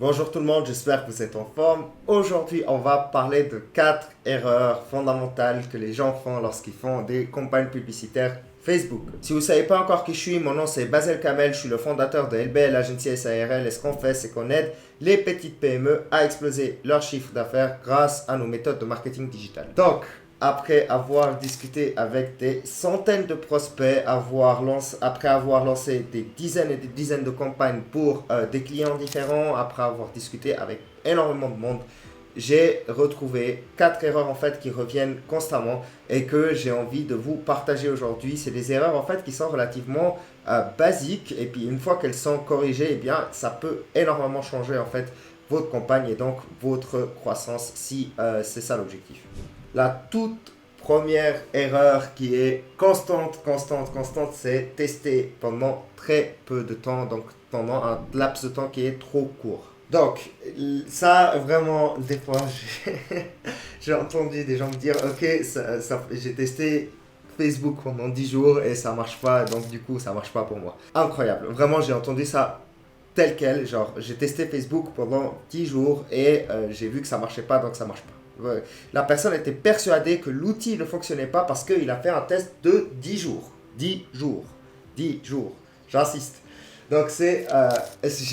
Bonjour tout le monde, j'espère que vous êtes en forme. Aujourd'hui, on va parler de 4 erreurs fondamentales que les gens font lorsqu'ils font des campagnes publicitaires Facebook. Si vous ne savez pas encore qui je suis, mon nom c'est Basel Kamel, je suis le fondateur de LBL Agency SARL et ce qu'on fait c'est qu'on aide les petites PME à exploser leur chiffre d'affaires grâce à nos méthodes de marketing digital. Donc, après avoir discuté avec des centaines de prospects, après avoir lancé des dizaines et des dizaines de campagnes pour des clients différents, après avoir discuté avec énormément de monde, j'ai retrouvé 4 erreurs en fait qui reviennent constamment et que j'ai envie de vous partager aujourd'hui. C'est des erreurs en fait qui sont relativement basiques et puis une fois qu'elles sont corrigées, eh bien ça peut énormément changer en fait votre campagne et donc votre croissance si c'est ça l'objectif. La toute première erreur qui est constante, c'est tester pendant très peu de temps, donc pendant un laps de temps qui est trop court. Donc, ça, vraiment, des fois, j'ai entendu des gens me dire, ok, j'ai testé Facebook pendant 10 jours et ça marche pas, donc du coup, ça marche pas pour moi. Incroyable, vraiment, j'ai entendu ça tel quel, genre, j'ai testé Facebook pendant 10 jours et j'ai vu que ça marchait pas, donc ça marche pas. Ouais. La personne était persuadée que l'outil ne fonctionnait pas parce qu'il a fait un test de 10 jours. 10 jours. 10 jours. J'insiste. Donc j'ai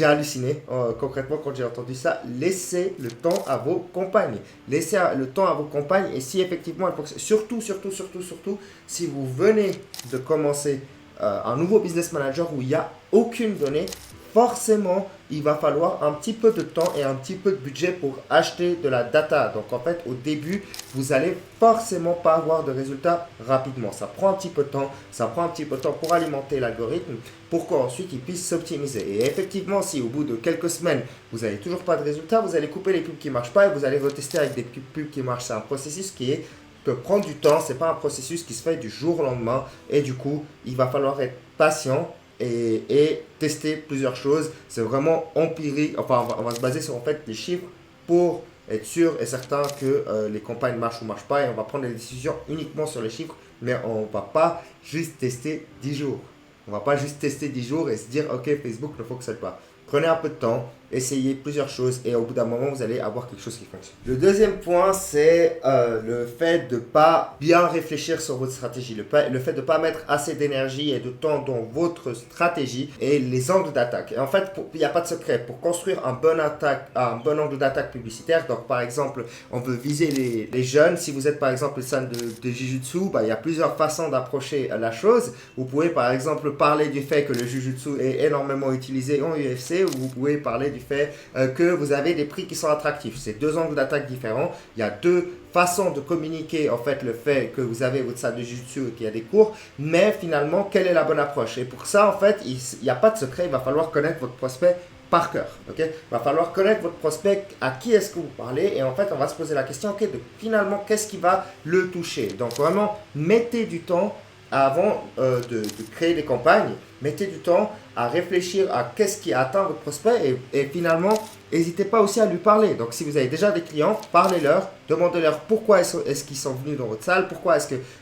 halluciné concrètement quand j'ai entendu ça. Laissez le temps à vos compagnes. Laissez le temps à vos compagnes et si effectivement elle fonctionne. Surtout, si vous venez de commencer un nouveau business manager où il n'y a aucune donnée, forcément, il va falloir un petit peu de temps et un petit peu de budget pour acheter de la data. Donc en fait, au début, vous allez forcément pas avoir de résultats rapidement. Ça prend un petit peu de temps, pour alimenter l'algorithme pour qu'ensuite il puisse s'optimiser. Et effectivement, si au bout de quelques semaines, vous n'avez toujours pas de résultats, vous allez couper les pubs qui ne marchent pas et vous allez retester avec des pubs qui marchent. C'est un processus qui peut prendre du temps, c'est pas un processus qui se fait du jour au lendemain et du coup, il va falloir être patient et tester plusieurs choses. C'est vraiment empirique. Enfin, on va se baser sur en fait les chiffres pour être sûr et certain que les campagnes marchent ou marchent pas. Et on va prendre les décisions uniquement sur les chiffres. Mais on ne va pas juste tester 10 jours. On ne va pas juste tester 10 jours et se dire ok, Facebook ne fonctionne pas. Prenez un peu de temps, essayez plusieurs choses et au bout d'un moment, vous allez avoir quelque chose qui fonctionne. Le deuxième point, c'est le fait de ne pas bien réfléchir sur votre stratégie. Le fait de ne pas mettre assez d'énergie et de temps dans votre stratégie et les angles d'attaque. Et en fait, il n'y a pas de secret. Pour construire un bon angle d'attaque publicitaire, donc par exemple, on veut viser les jeunes. Si vous êtes par exemple fan de Jujutsu, il y a plusieurs façons d'approcher la chose. Vous pouvez par exemple parler du fait que le Jujutsu est énormément utilisé en UFC. Vous pouvez parler du fait que vous avez des prix qui sont attractifs. C'est deux angles d'attaque différents. Il y a deux façons de communiquer en fait le fait que vous avez votre salle de jiu-jitsu et qu'il y a des cours, mais finalement, quelle est la bonne approche? Et pour ça, en fait, il n'y a pas de secret. Il va falloir connaître votre prospect par cœur. Okay? Il va falloir connaître votre prospect, à qui est-ce que vous parlez, et en fait, on va se poser la question, ok, de finalement, qu'est-ce qui va le toucher? Donc, vraiment, mettez du temps avant de créer des campagnes, mettez du temps à réfléchir à qu'est-ce qui atteint votre prospect et finalement, n'hésitez pas aussi à lui parler. Donc, si vous avez déjà des clients, parlez-leur, demandez-leur pourquoi est-ce qu'ils sont venus dans votre salle,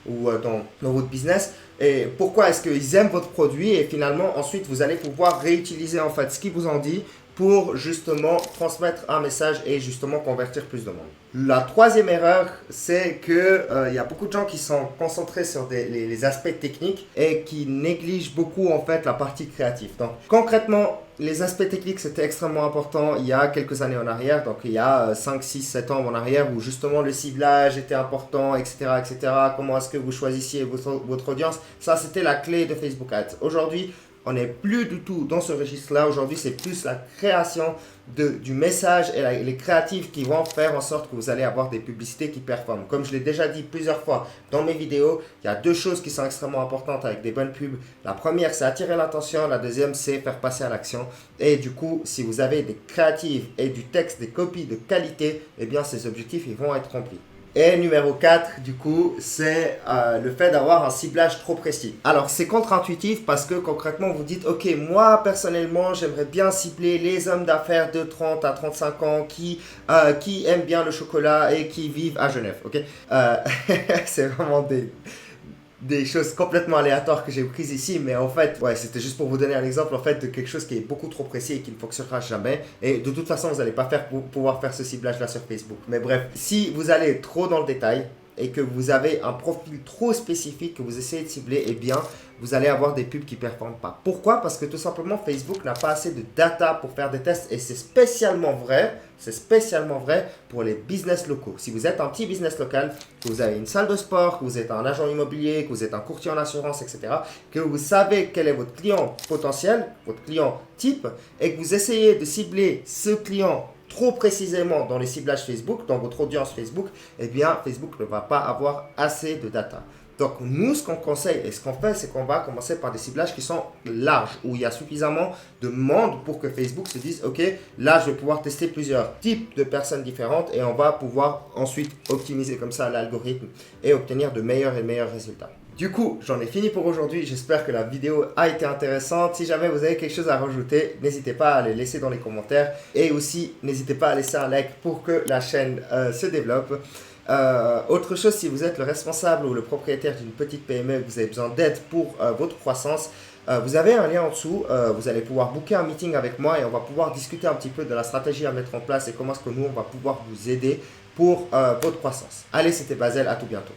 ou dans votre business, et pourquoi est-ce qu'ils aiment votre produit et finalement, ensuite, vous allez pouvoir réutiliser en fait ce qu'ils vous ont dit pour justement transmettre un message et justement convertir plus de monde. La troisième erreur, c'est que y a beaucoup de gens qui sont concentrés sur les aspects techniques et qui négligent beaucoup en fait la partie créative. Donc concrètement, les aspects techniques c'était extrêmement important il y a quelques années en arrière, donc il y a 5, 6, 7 ans en arrière où justement le ciblage était important, etc. Comment est-ce que vous choisissiez votre audience, ça c'était la clé de Facebook Ads. Aujourd'hui, on n'est plus du tout dans ce registre-là. Aujourd'hui, c'est plus la création du message et les créatifs qui vont faire en sorte que vous allez avoir des publicités qui performent. Comme je l'ai déjà dit plusieurs fois dans mes vidéos, il y a deux choses qui sont extrêmement importantes avec des bonnes pubs. La première, c'est attirer l'attention. La deuxième, c'est faire passer à l'action. Et du coup, si vous avez des créatifs et du texte, des copies de qualité, eh bien, ces objectifs, ils vont être remplis. Et numéro 4, du coup, c'est le fait d'avoir un ciblage trop précis. Alors, c'est contre-intuitif parce que concrètement, vous dites, ok, moi, personnellement, j'aimerais bien cibler les hommes d'affaires de 30 à 35 ans qui aiment bien le chocolat et qui vivent à Genève. Ok, c'est vraiment des choses complètement aléatoires que j'ai prises ici, mais en fait, ouais, c'était juste pour vous donner un exemple en fait de quelque chose qui est beaucoup trop précis et qui ne fonctionnera jamais. Et de toute façon, vous n'allez pas pouvoir faire ce ciblage-là sur Facebook. Mais bref, si vous allez trop dans le détail et que vous avez un profil trop spécifique que vous essayez de cibler, eh bien, vous allez avoir des pubs qui ne performent pas. Pourquoi? Parce que tout simplement, Facebook n'a pas assez de data pour faire des tests et c'est spécialement vrai pour les business locaux. Si vous êtes un petit business local, que vous avez une salle de sport, que vous êtes un agent immobilier, que vous êtes un courtier en assurance, etc., que vous savez quel est votre client potentiel, votre client type, et que vous essayez de cibler ce client trop précisément dans les ciblages Facebook, dans votre audience Facebook, eh bien, Facebook ne va pas avoir assez de data. Donc, nous, ce qu'on conseille et ce qu'on fait, c'est qu'on va commencer par des ciblages qui sont larges, où il y a suffisamment de monde pour que Facebook se dise, OK, là, je vais pouvoir tester plusieurs types de personnes différentes et on va pouvoir ensuite optimiser comme ça l'algorithme et obtenir de meilleurs et meilleurs résultats. Du coup, j'en ai fini pour aujourd'hui. J'espère que la vidéo a été intéressante. Si jamais vous avez quelque chose à rajouter, n'hésitez pas à les laisser dans les commentaires. Et aussi, n'hésitez pas à laisser un like pour que la chaîne se développe. Autre chose, si vous êtes le responsable ou le propriétaire d'une petite PME et que vous avez besoin d'aide pour votre croissance, vous avez un lien en dessous. Vous allez pouvoir booker un meeting avec moi et on va pouvoir discuter un petit peu de la stratégie à mettre en place et comment est-ce que nous, on va pouvoir vous aider pour votre croissance. Allez, c'était Basel. À tout bientôt.